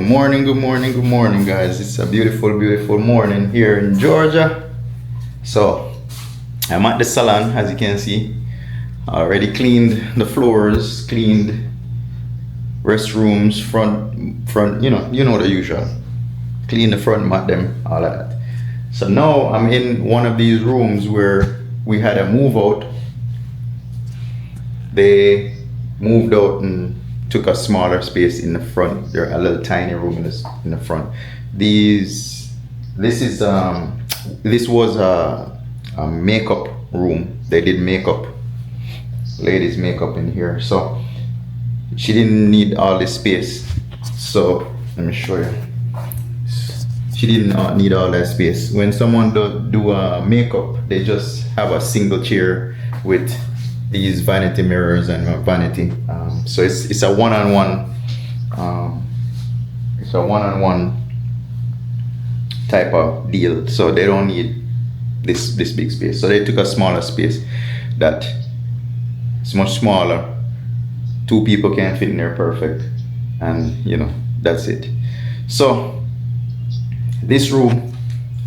Good morning, guys. It's a beautiful morning here in Georgia. So, I'm at the salon, as you can see. I already cleaned the floors, cleaned restrooms, front, you know the usual. Clean the front, mat them, all of that. So now I'm in one of these rooms where we had a move out. They moved out and took a smaller space in the front. They're a little tiny room in the front. This was a makeup room. They did makeup, ladies makeup in here. So she didn't need all this space. So let me show you. She didn't need all that space. When someone do makeup, they just have a single chair with these vanity mirrors and vanity. So it's a one-on-one. It's a one-on-one type of deal. So they don't need this big space. So they took a smaller space that is much smaller. 2 people can fit in there perfect, and that's it. So this room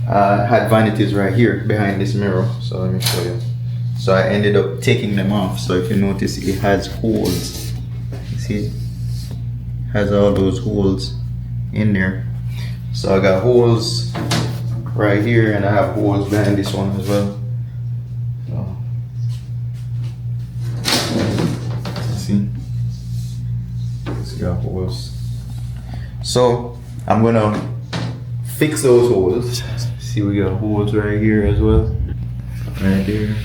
had vanities right here behind this mirror. So let me show you. So I ended up taking them off. So if you notice, it has holes. You see, it has all those holes in there. So I got holes right here, and I have holes behind this one as well. So, see, it's got holes. So I'm gonna fix those holes. See, we got holes right here as well, right there.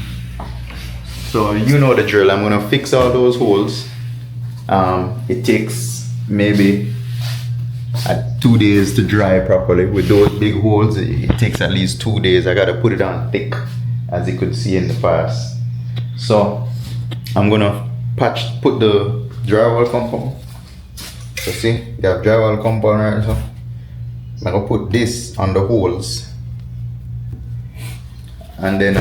So you know the drill. I'm gonna fix all those holes. It takes maybe 2 days to dry properly. With those big holes, it takes at least 2 days. I gotta put it on thick, as you could see in the past. So I'm gonna put the drywall compound. So see, you have drywall compound right. So I'm gonna put this on the holes, and then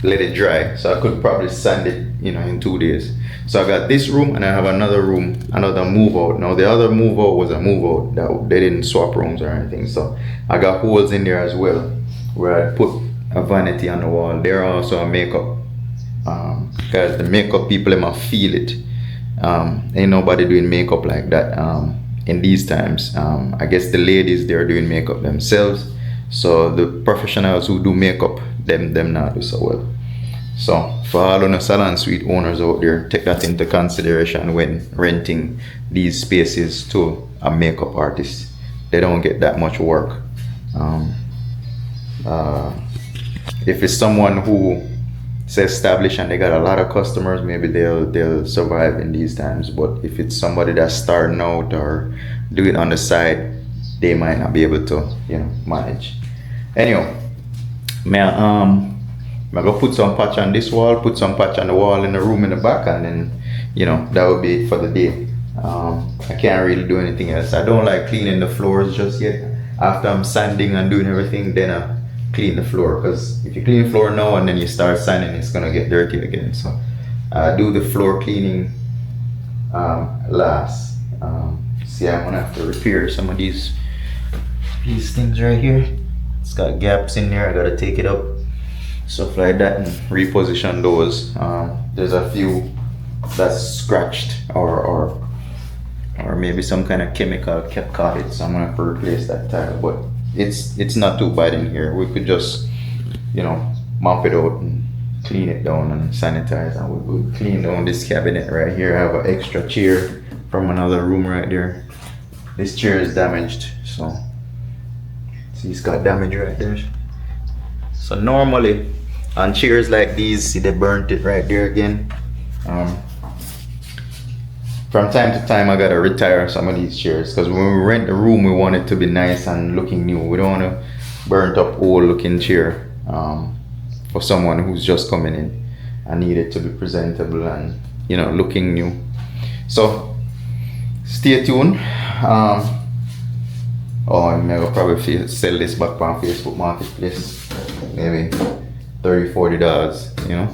let it dry. So I could probably sand it in 2 days. So I got this room, and I have another room, another move out. Now the other move out was a move out that they didn't swap rooms or anything. So I got holes in there as well, where I put a vanity on the wall. There also a makeup, because the makeup people might feel it. Ain't nobody doing makeup like that in these times. I guess the ladies, they're doing makeup themselves. So the professionals who do makeup, them not do so well. So for all of the salon suite owners out there, take that into consideration when renting these spaces to a makeup artist. They don't get that much work. If it's someone who is established and they got a lot of customers, maybe they'll survive in these times. But if it's somebody that's starting out or do it on the side, they might not be able to manage. Anyway, I'm gonna put some patch on this wall, put some patch on the wall in the room in the back, and then that would be it for the day. I can't really do anything else. I don't like cleaning the floors just yet. After I'm sanding and doing everything, then I clean the floor, because if you clean the floor now and then you start sanding, it's gonna get dirty again. So I do the floor cleaning last. See, I'm gonna have to repair some of these things right here. It's got gaps in there. I gotta take it up, stuff like that, and reposition those. There's a few that's scratched or maybe some kind of chemical kept caught it, so I'm gonna have to replace that tile. But it's not too bad in here. We could just mop it out and clean it down and sanitize, and we'll clean down this cabinet right here. I have an extra chair from another room right there. This chair is damaged, so see, it's got damage right there. So normally on chairs like these, see, they burnt it right there again. From time to time, I gotta retire some of these chairs, because when we rent the room, we want it to be nice and looking new. We don't want to burnt up old looking chair for someone who's just coming in. I need it to be presentable and looking new. So stay tuned. I'm gonna probably sell this back on Facebook Marketplace, maybe $30-$40,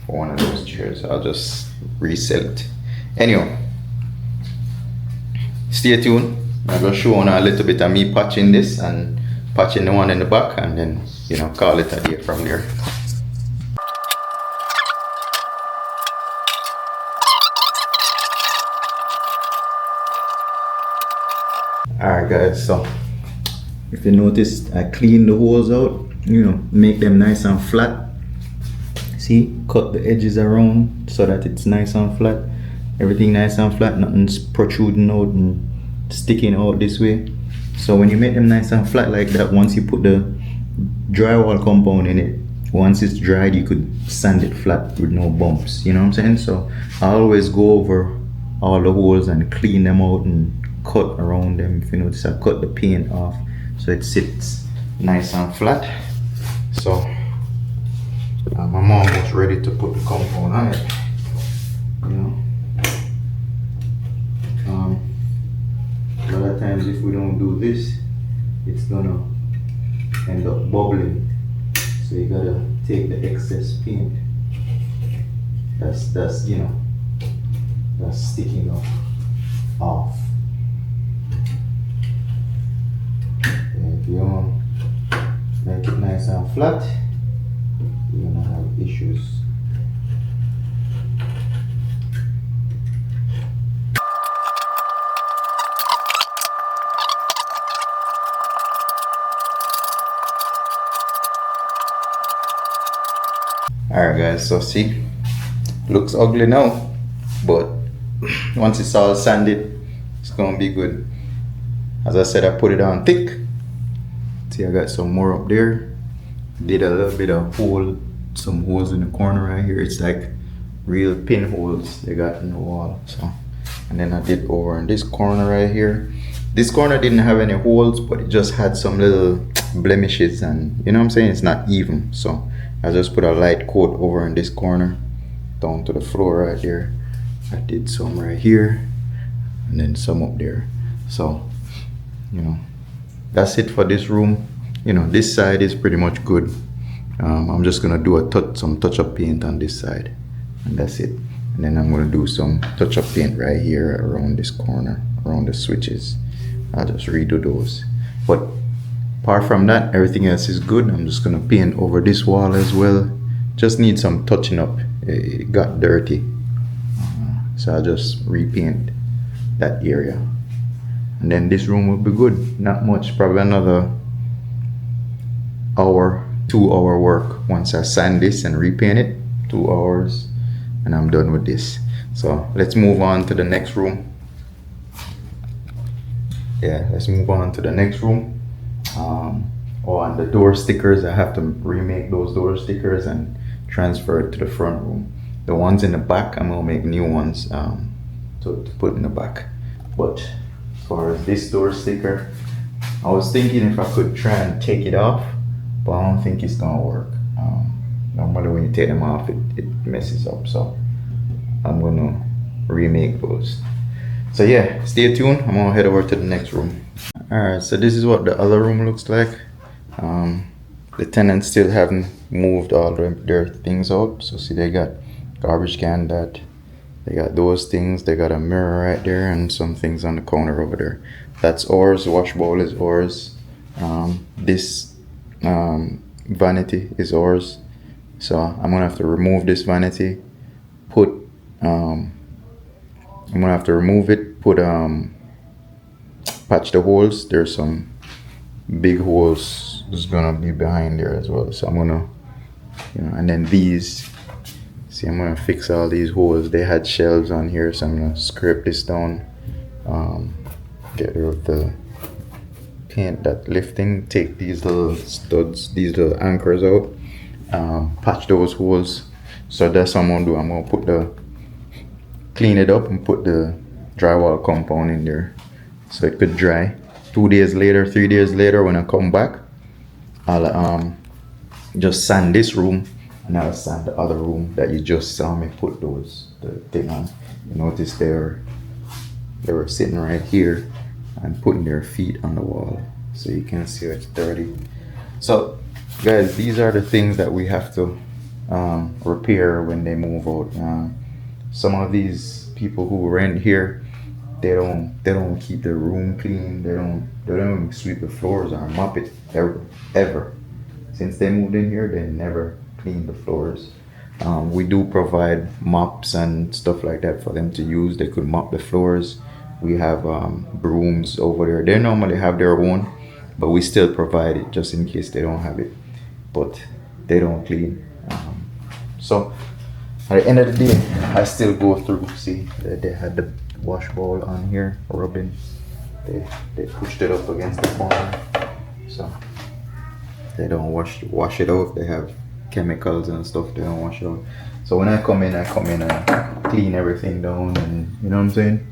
for one of those chairs. I'll just resell it. Anyway, stay tuned. I'm gonna show you a little bit of me patching this and patching the one in the back, and then call it a day from there. Alright guys, so if you noticed, I cleaned the holes out, make them nice and flat. See, cut the edges around so that it's nice and flat. Everything nice and flat, nothing's protruding out and sticking out this way. So when you make them nice and flat like that, once you put the drywall compound in it, once it's dried, you could sand it flat with no bumps, you know what I'm saying? So I always go over all the holes and clean them out and cut around them. If you notice, I cut the paint off so it sits nice and flat. So I'm almost ready to put the compound on it. A lot of times if we don't do this, it's gonna end up bubbling. So you gotta take the excess paint that's sticking off. And if you don't make it nice and flat, you're gonna have issues. Alright guys, so see, looks ugly now, but once it's all sanded, it's gonna be good. As I said, I put it on thick. See, I got some more up there. Did a little bit of some holes in the corner right here. It's like real pinholes they got in the wall. So, and then I did over in this corner right here. This corner didn't have any holes, but it just had some little blemishes, and you know what I'm saying, it's not even. So I just put a light coat over in this corner down to the floor right there. I did some right here and then some up there. So that's it for this room. This side is pretty much good. I'm just gonna do some touch-up paint on this side, and that's it. And then I'm gonna do some touch-up paint right here around this corner, around the switches. I'll just redo those. But apart from that, everything else is good. I'm just gonna paint over this wall as well. Just need some touching up. It got dirty, so I'll just repaint that area. And then this room will be good. Not much, probably another hour, 2 hour work. Once I sand this and repaint it, 2 hours, and I'm done with this. So let's move on to the next room. Yeah, let's move on to the next room. On the door stickers, I have to remake those door stickers and transfer it to the front room. The ones in the back, I'm gonna make new ones to put in the back. But as far as this door sticker, I was thinking if I could try and take it off, but I don't think it's gonna work. Normally when you take them off, it messes up. So I'm gonna remake those. So yeah, stay tuned. I'm gonna head over to the next room. Alright, so this is what the other room looks like. The tenants still haven't moved all their things out. So see, they got garbage can, that they got those things, they got a mirror right there and some things on the counter over there. That's ours. Wash bowl is ours. This vanity is ours. So I'm gonna have to remove this vanity, I'm gonna have to remove it, patch the holes. There's some big holes that's gonna be behind there as well. So I'm gonna, and then these, see, I'm gonna fix all these holes. They had shelves on here, so I'm gonna scrape this down, get rid of the paint that lifting, take these little studs, these little anchors out, patch those holes. So that's what I'm gonna do. I'm gonna clean it up and put the drywall compound in there so it could dry. 2 days later, 3 days later, when I come back, I'll just sand this room and I'll sand the other room that you just saw me put the thing on. You notice they were sitting right here and putting their feet on the wall, so you can see it's dirty. So guys, these are the things that we have to repair when they move out. Some of these people who rent here, they don't keep their room clean. They don't even sweep the floors or mop it ever. Since they moved in here, they never cleaned the floors. We do provide mops and stuff like that for them to use. They could mop the floors. We have brooms over there. They normally have their own, but we still provide it just in case they don't have it. But they don't clean. So at the end of the day, I still go through. See, they had the wash bowl on here rubbing. They pushed it up against the corner, so they don't wash it out. They have chemicals and stuff. They don't wash it out. So when I come in and clean everything down, and you know what I'm saying,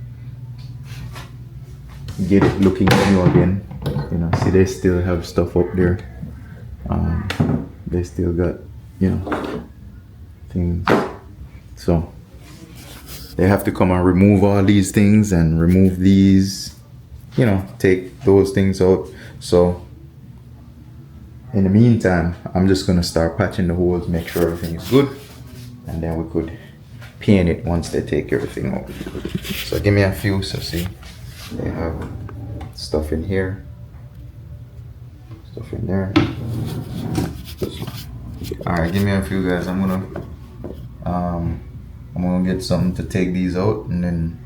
get it looking new again. You know, see, they still have stuff up there. They still got, you know, things. So they have to come and remove all these things and remove these, you know, take those things out. So in the meantime, I'm just gonna start patching the holes, make sure everything is good, and then we could paint it once they take everything out. So give me a few. So see, they have stuff in here, stuff in there. All right, give me a few, guys. I'm gonna get something to take these out, and then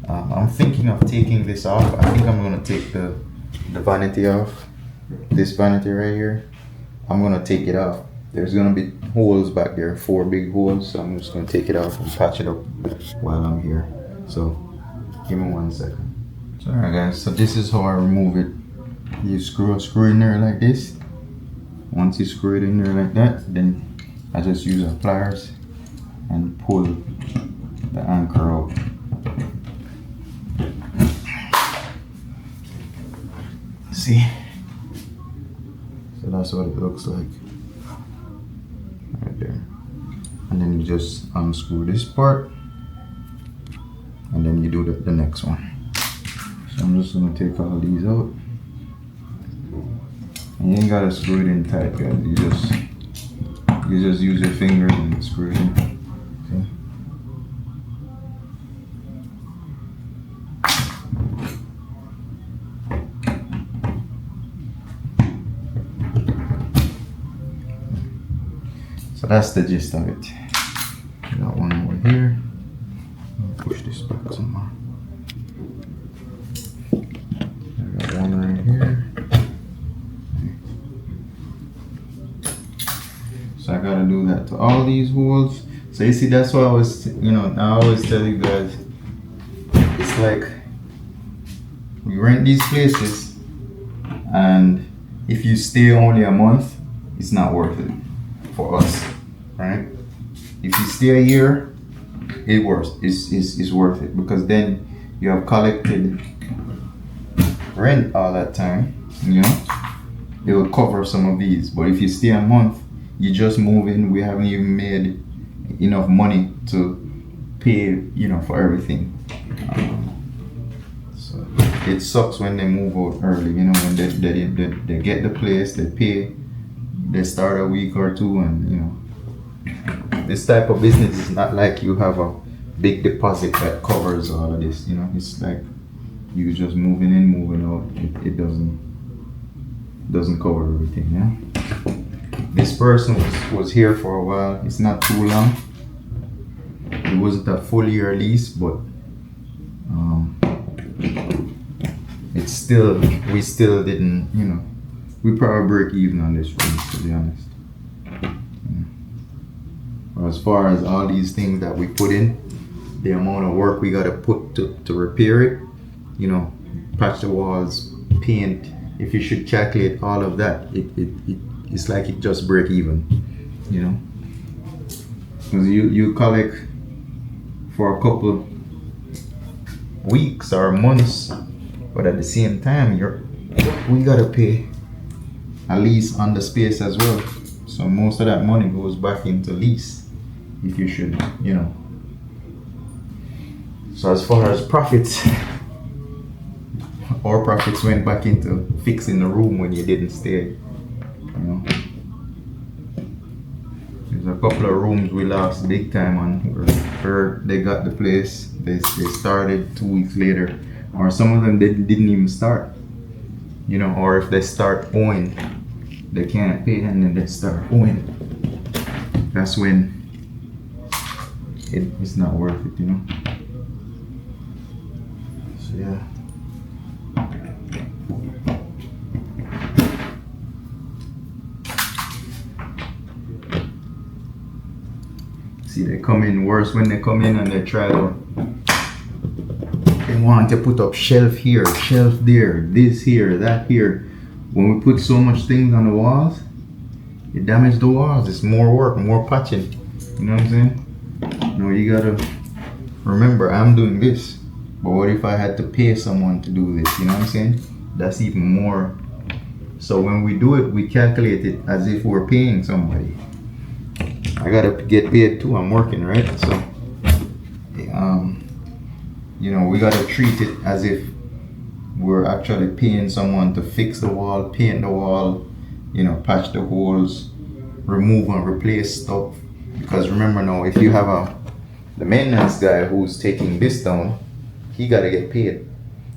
I'm thinking of taking this off. I think I'm gonna take the vanity off. This vanity right here, I'm gonna take it off. There's gonna be holes back there, 4 big holes. So I'm just gonna take it off and patch it up while I'm here. So give me 1 second. So, alright guys, so this is how I remove it. You screw in there like this. Once you screw it in there like that, then I just use a pliers and pull the anchor out. See? So that's what it looks like. Right there. And then you just unscrew this part, and then you do the next one. So I'm just gonna take all these out. And you ain't gotta screw it in tight, guys. You just use your fingers and screw it in. See? So that's the gist of it. Got one over here. Push this back some more. I got one right here. So I gotta do that to all these holes. So you see, that's why I always tell you guys, it's like we rent these places, and if you stay only a month, it's not worth it for us, right? If you stay a year, it's worth it, because then you have collected rent all that time, you know, it will cover some of these. But if you stay a month, you just move in, we haven't even made enough money to pay, you know, for everything. So it sucks when they move out early, you know, when they get the place, they pay, they start a week or two, and you know, this type of business is not like you have a big deposit that covers all of this, you know. It's like you just moving in, moving out. It doesn't cover everything, yeah. This person was here for a while. It's not too long. It wasn't a full year lease, but we still didn't, you know, we probably break even on this room, to be honest. But as far as all these things that we put in, the amount of work we gotta put to repair it, you know, patch the walls, paint, if you should calculate all of that, it's like it just break even, you know, because you collect for a couple of weeks or months, but at the same time we gotta pay a lease on the space as well. So most of that money goes back into lease, if you should, you know. So as far as profits, our profits went back into fixing the room when you didn't stay. You know, there's a couple of rooms we lost big time on where they got the place. They started 2 weeks later, or some of them didn't even start. You know, or if they start owing, they can't pay and then they start owing. That's when it's not worth it, you know. So yeah. See, they come in worse when they come in and they try to. They want to put up shelf here, shelf there, this here, that here. When we put so much things on the walls, it damages the walls. It's more work, more patching. You know what I'm saying? No, you gotta remember, I'm doing this. But what if I had to pay someone to do this? You know what I'm saying? That's even more. So when we do it, we calculate it as if we're paying somebody. I gotta get paid too. I'm working, right? So, you know, we gotta treat it as if we're actually paying someone to fix the wall, paint the wall, you know, patch the holes, remove and replace stuff. Because remember now, if you have the maintenance guy who's taking this down, he gotta get paid.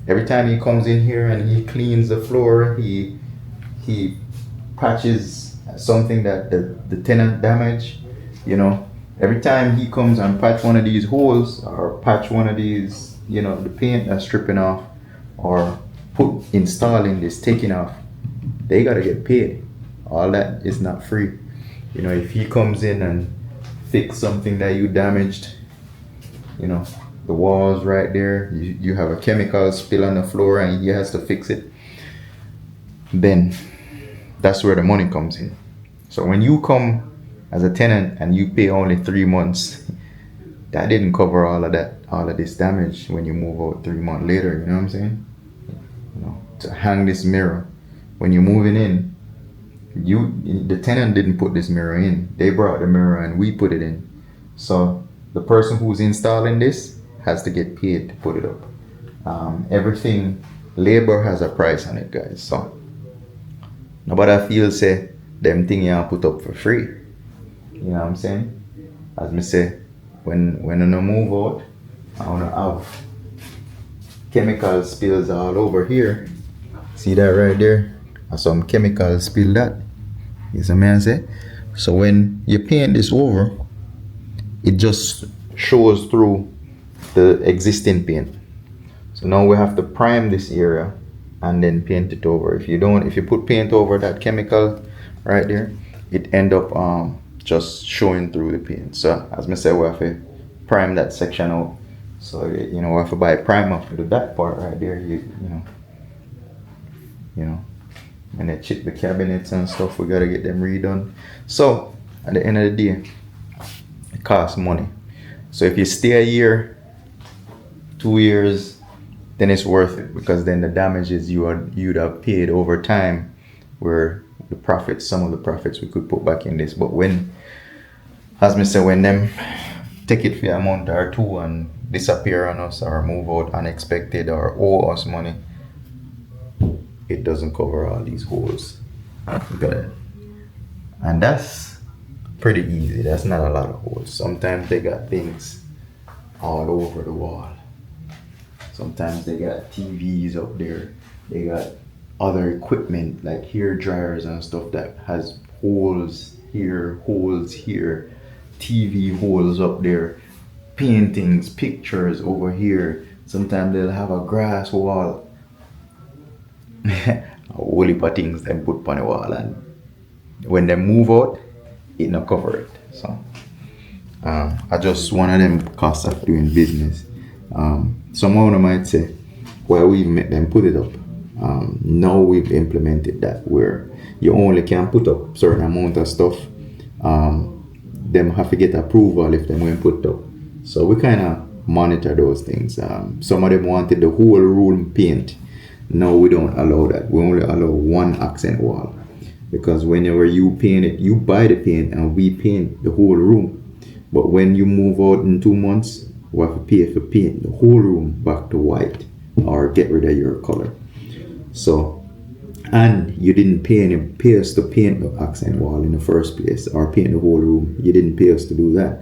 Every time he comes in here and he cleans the floor, he patches something that the tenant damaged. You know, every time he comes and patch one of these holes or patch one of these, you know, the paint that's stripping off or installing this, taking off, they gotta get paid. All that is not free. You know, if he comes in and fix something that you damaged, you know, the walls right there, you have a chemical spill on the floor and he has to fix it, then that's where the money comes in. So when you come as a tenant and you pay only 3 months, that didn't cover all of this damage when you move out 3 months later. You know what I'm saying? You know, to hang this mirror when you're moving in, the tenant didn't put this mirror in. They brought the mirror and we put it in. So the person who's installing this has to get paid to put it up. Everything, labor has a price on it, guys. So nobody feels say them thing you put up for free. You know what I'm saying? As me say, when I move out, I wanna have chemical spills all over here. See that right there? Some chemical spill that. You see what I say? So when you paint this over, it just shows through the existing paint. So now we have to prime this area and then paint it over. If you put paint over that chemical right there, it end up just showing through the paint. So as I said, we have to prime that section out. So you know, we have to buy a primer for that part right there. You know, and they chip the cabinets and stuff. We gotta get them redone. So at the end of the day, it costs money. So if you stay a year, 2 years, then it's worth it, because then the damages you'd have paid over time were the profits, some of the profits we could put back in this. But when, as me say, when them take it for a month or two and disappear on us or move out unexpected or owe us money, it doesn't cover all these holes. And that's pretty easy. That's not a lot of holes. Sometimes they got things all over the wall. Sometimes they got TVs up there. They got other equipment like hair dryers and stuff that has holes here, TV holes up there, paintings, pictures over here. Sometimes they'll have a grass wall. A whole heap of things they put on the wall, and when they move out, it not cover it. So I just one of them costs of doing business. Someone might say, well, we make them put it up. Now we've implemented that where you only can put up certain amount of stuff. Them have to get approval if they won't put up. So we kind of monitor those things. Some of them wanted the whole room paint. No, we don't allow that. We only allow one accent wall, because whenever you paint it, you buy the paint and we paint the whole room. But when you move out in 2 months, we have to pay for paint the whole room back to white or get rid of your color. So and you didn't pay us to paint the accent wall in the first place or paint the whole room. You didn't pay us to do that,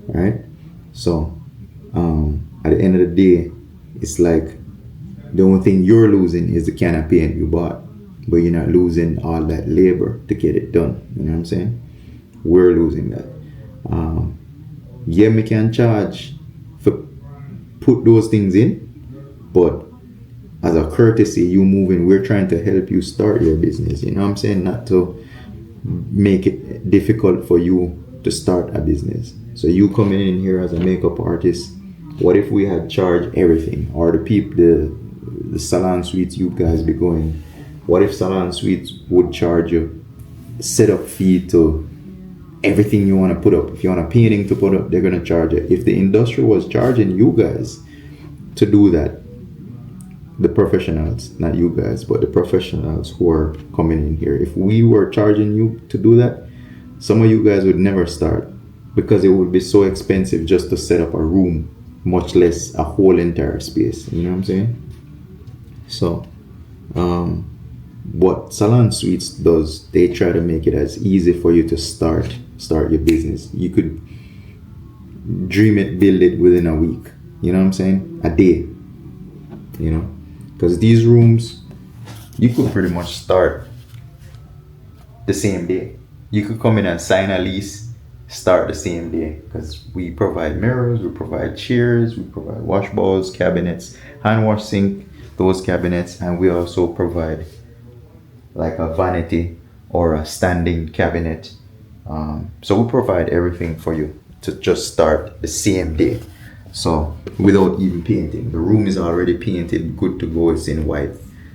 right? So at the end of the day, it's like the only thing you're losing is the can of paint you bought, but you're not losing all that labor to get it done. You know what I'm saying? We're losing that. Yeah, we can charge for put those things in, but as a courtesy, you moving, we're trying to help you start your business. You know what I'm saying? Not to make it difficult for you to start a business. So you coming in here as a makeup artist, what if we had charged everything, or the salon suites you guys be going? What if salon suites would charge you setup fee to everything you want to put up? If you want a painting to put up, they're gonna charge it. If the industry was charging you guys to do that, the professionals, not you guys, but the professionals who are coming in here, if we were charging you to do that, some of you guys would never start, because it would be so expensive just to set up a room, much less a whole entire space. You know what I'm saying? So what Salon Suites does, they try to make it as easy for you to start your business. You could dream it, build it within a week. You know what I'm saying? A day. You know, because these rooms, you could pretty much start the same day. You could come in and sign a lease, start the same day, because we provide mirrors, we provide chairs, we provide wash bowls, cabinets, hand wash sink, those cabinets, and we also provide like a vanity or a standing cabinet. So we provide everything for you to just start the same day. So without even painting, the room is already painted, good to go, it's in white.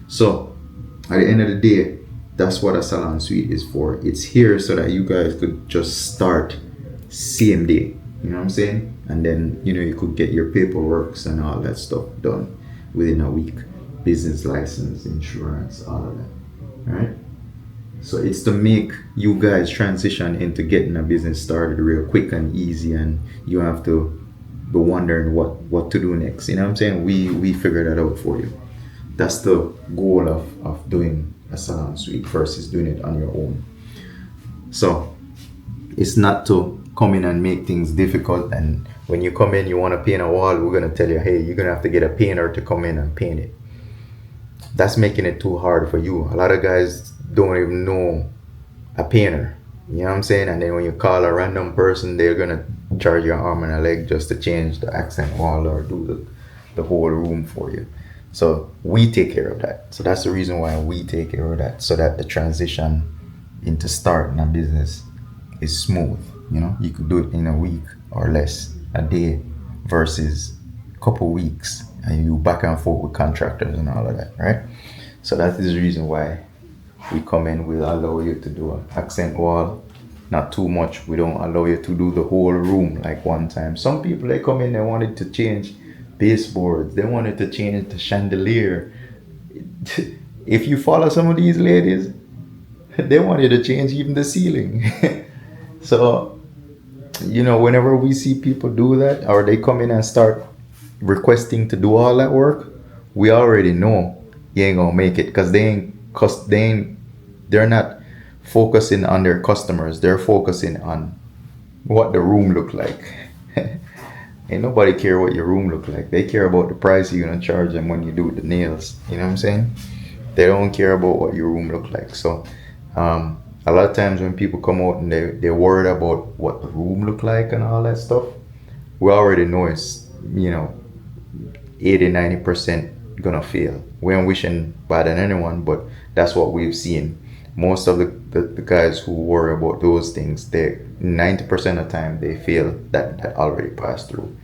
So at the end of the day, that's what a salon suite is for. It's here so that you guys could just start same day. You know what I'm saying? And then, you know, you could get your paperwork and all that stuff done within a week. Business license, insurance, all of that. Right? So it's to make you guys transition into getting a business started real quick and easy, and you have to be wondering what to do next. You know what I'm saying? We figure that out for you. That's the goal of doing a salon suite versus doing it on your own. So it's not to come in and make things difficult, and when you come in you want to paint a wall, we're going to tell you, hey, you're going to have to get a painter to come in and paint it. That's making it too hard for you. A lot of guys don't even know a painter. You know what I'm saying? And then when you call a random person, they're gonna charge your arm and a leg just to change the accent wall or do the whole room for you. So we take care of that. So that's the reason why we take care of that, so that the transition into starting a business is smooth. You know, you could do it in a week or less, a day, versus a couple weeks, and you back and forth with contractors and all of that, right? So that is the reason why we come in. We'll allow you to do an accent wall, not too much. We don't allow you to do the whole room like one time. Some people, they come in, they wanted to change baseboards, they wanted to change the chandelier. If you follow some of these ladies, they wanted to change even the ceiling. So, you know, whenever we see people do that, or they come in and start requesting to do all that work, we already know you ain't gonna make it, because they're not focusing on their customers, they're focusing on what the room look like. Ain't nobody care what your room look like. They care about the price you're gonna charge them when you do the nails. You know what I'm saying? They don't care about what your room look like. So a lot of times when people come out and they're worried about what the room look like and all that stuff, we already know it's, you know, 80-90% gonna fail. We ain't wishing bad on anyone, but that's what we've seen. Most of the guys who worry about those things, they 90% of the time they fail. That already passed through.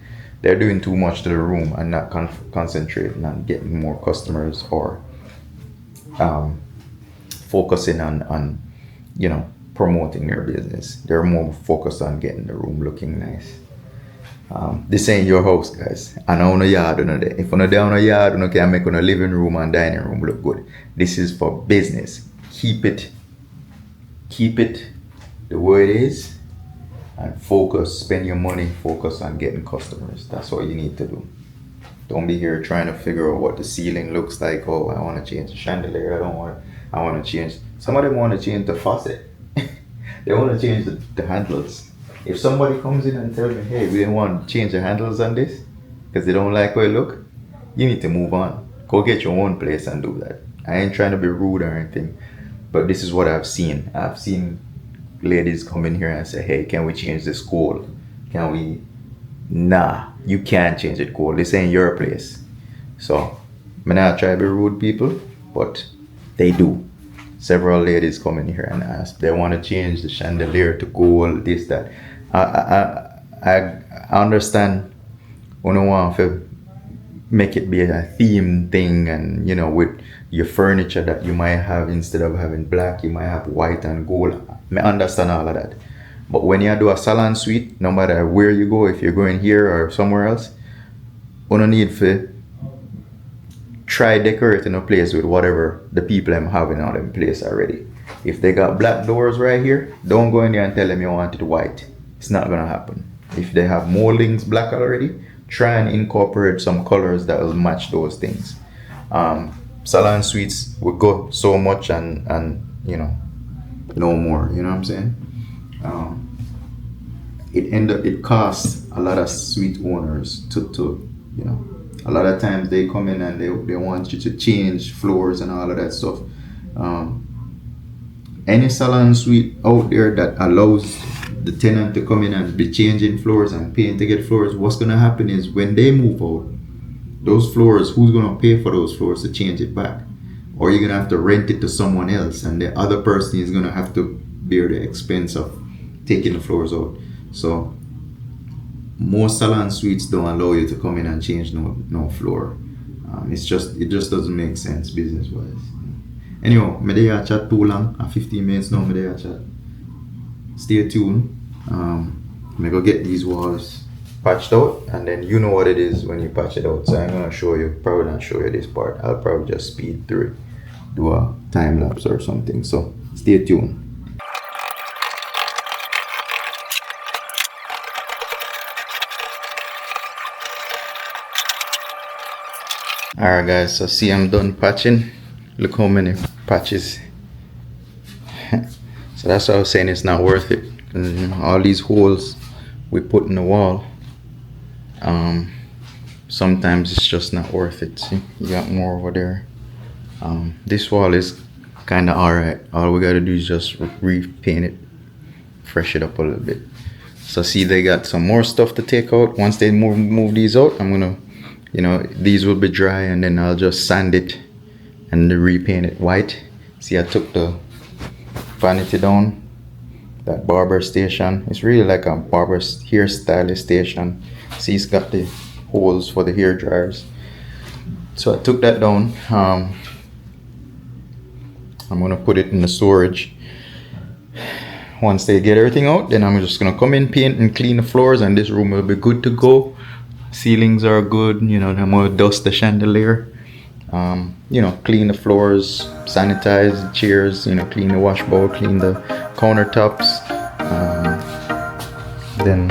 They're doing too much to the room and not concentrating on getting more customers, or focusing on you know, promoting their business. They're more focused on getting the room looking nice. This ain't your house, guys. I know no yard, no there. If you no down a yard, you can make a living room and dining room look good. This is for business. Keep it the way it is, and focus. Spend your money. Focus on getting customers. That's what you need to do. Don't be here trying to figure out what the ceiling looks like. Oh, I want to change the chandelier. I want to change. Some of them want to change the faucet. They want to change the handles. If somebody comes in and tells me, hey, we don't want to change the handles on this because they don't like how it look, you need to move on. Go get your own place and do that. I ain't trying to be rude or anything, but this is what I've seen. I've seen ladies come in here and say, hey, can we change this coil? Can we? Nah, you can't change it coil. This ain't your place. So, I'm not trying to be rude people, but they do. Several ladies come in here and ask, they want to change the chandelier to gold, this, that. I understand when you want to make it be a theme thing, and you know, with your furniture that you might have, instead of having black, you might have white and gold. I understand all of that. But when you do a salon suite, no matter where you go, if you're going here or somewhere else, you don't need to try decorating a place with whatever the people I'm having out in place already. If they got black doors right here, don't go in there and tell them you want it white. It's not gonna happen. If they have moldings black already, try and incorporate some colors that will match those things. Salon suites will go so much and you know, no more. You know what I'm saying? It costs a lot of suite owners to you know. A lot of times they come in and they want you to change floors and all of that stuff. Any salon suite out there that allows the tenant to come in and be changing floors and paying to get floors, what's gonna happen is when they move out, those floors, who's gonna pay for those floors to change it back? Or you're gonna have to rent it to someone else, and the other person is gonna have to bear the expense of taking the floors out. So most salon suites don't allow you to come in and change no floor. It just doesn't make sense business wise. Anyway, me dey chat too long. 15 minutes now. Me dey chat. Stay tuned. Me go get these walls patched out, and then you know what it is when you patch it out. So I'm gonna show you. Probably not show you this part. I'll probably just speed through it, do a time lapse or something. So stay tuned. Alright guys, so see, I'm done patching. Look how many patches. So that's why I was saying it's not worth it. All these holes we put in the wall, sometimes it's just not worth it. See, you got more over there. This wall is kind of alright. All we gotta do is just repaint it, fresh it up a little bit. So see, they got some more stuff to take out. Once they move these out, I'm gonna, you know, these will be dry, and then I'll just sand it and repaint it white. See, I took the vanity down, that barber station. It's really like a barber hairstylist station. See, it's got the holes for the hair dryers. So I took that down. I'm gonna put it in the storage. Once they get everything out, then I'm just gonna come in, paint and clean the floors, and this room will be good to go. Ceilings are good, you know. I'm gonna dust the chandelier, you know, clean the floors, sanitize the chairs, you know, clean the wash bowl, clean the countertops, then,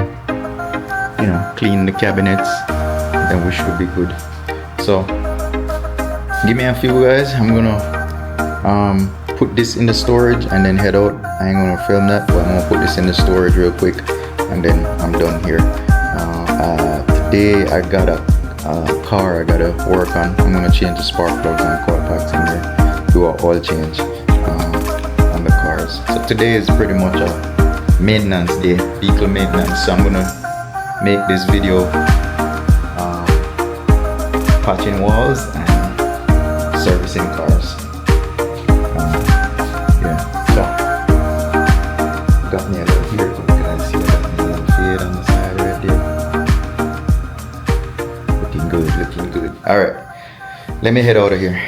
you know, clean the cabinets, then we should be good. So give me a few guys. I'm gonna put this in the storage and then head out. I ain't gonna film that, but I'm gonna put this in the storage real quick, and then I'm done here. Today I got a car I gotta work on. I'm gonna change the spark plugs and coil packs in there, do an oil change on the cars. So today is pretty much a maintenance day, vehicle maintenance. So I'm gonna make this video patching walls and servicing cars. Yeah, so got me a little here. You can see I got me a little fade on the side right there. Looking good, looking good. All right, let me head out of here.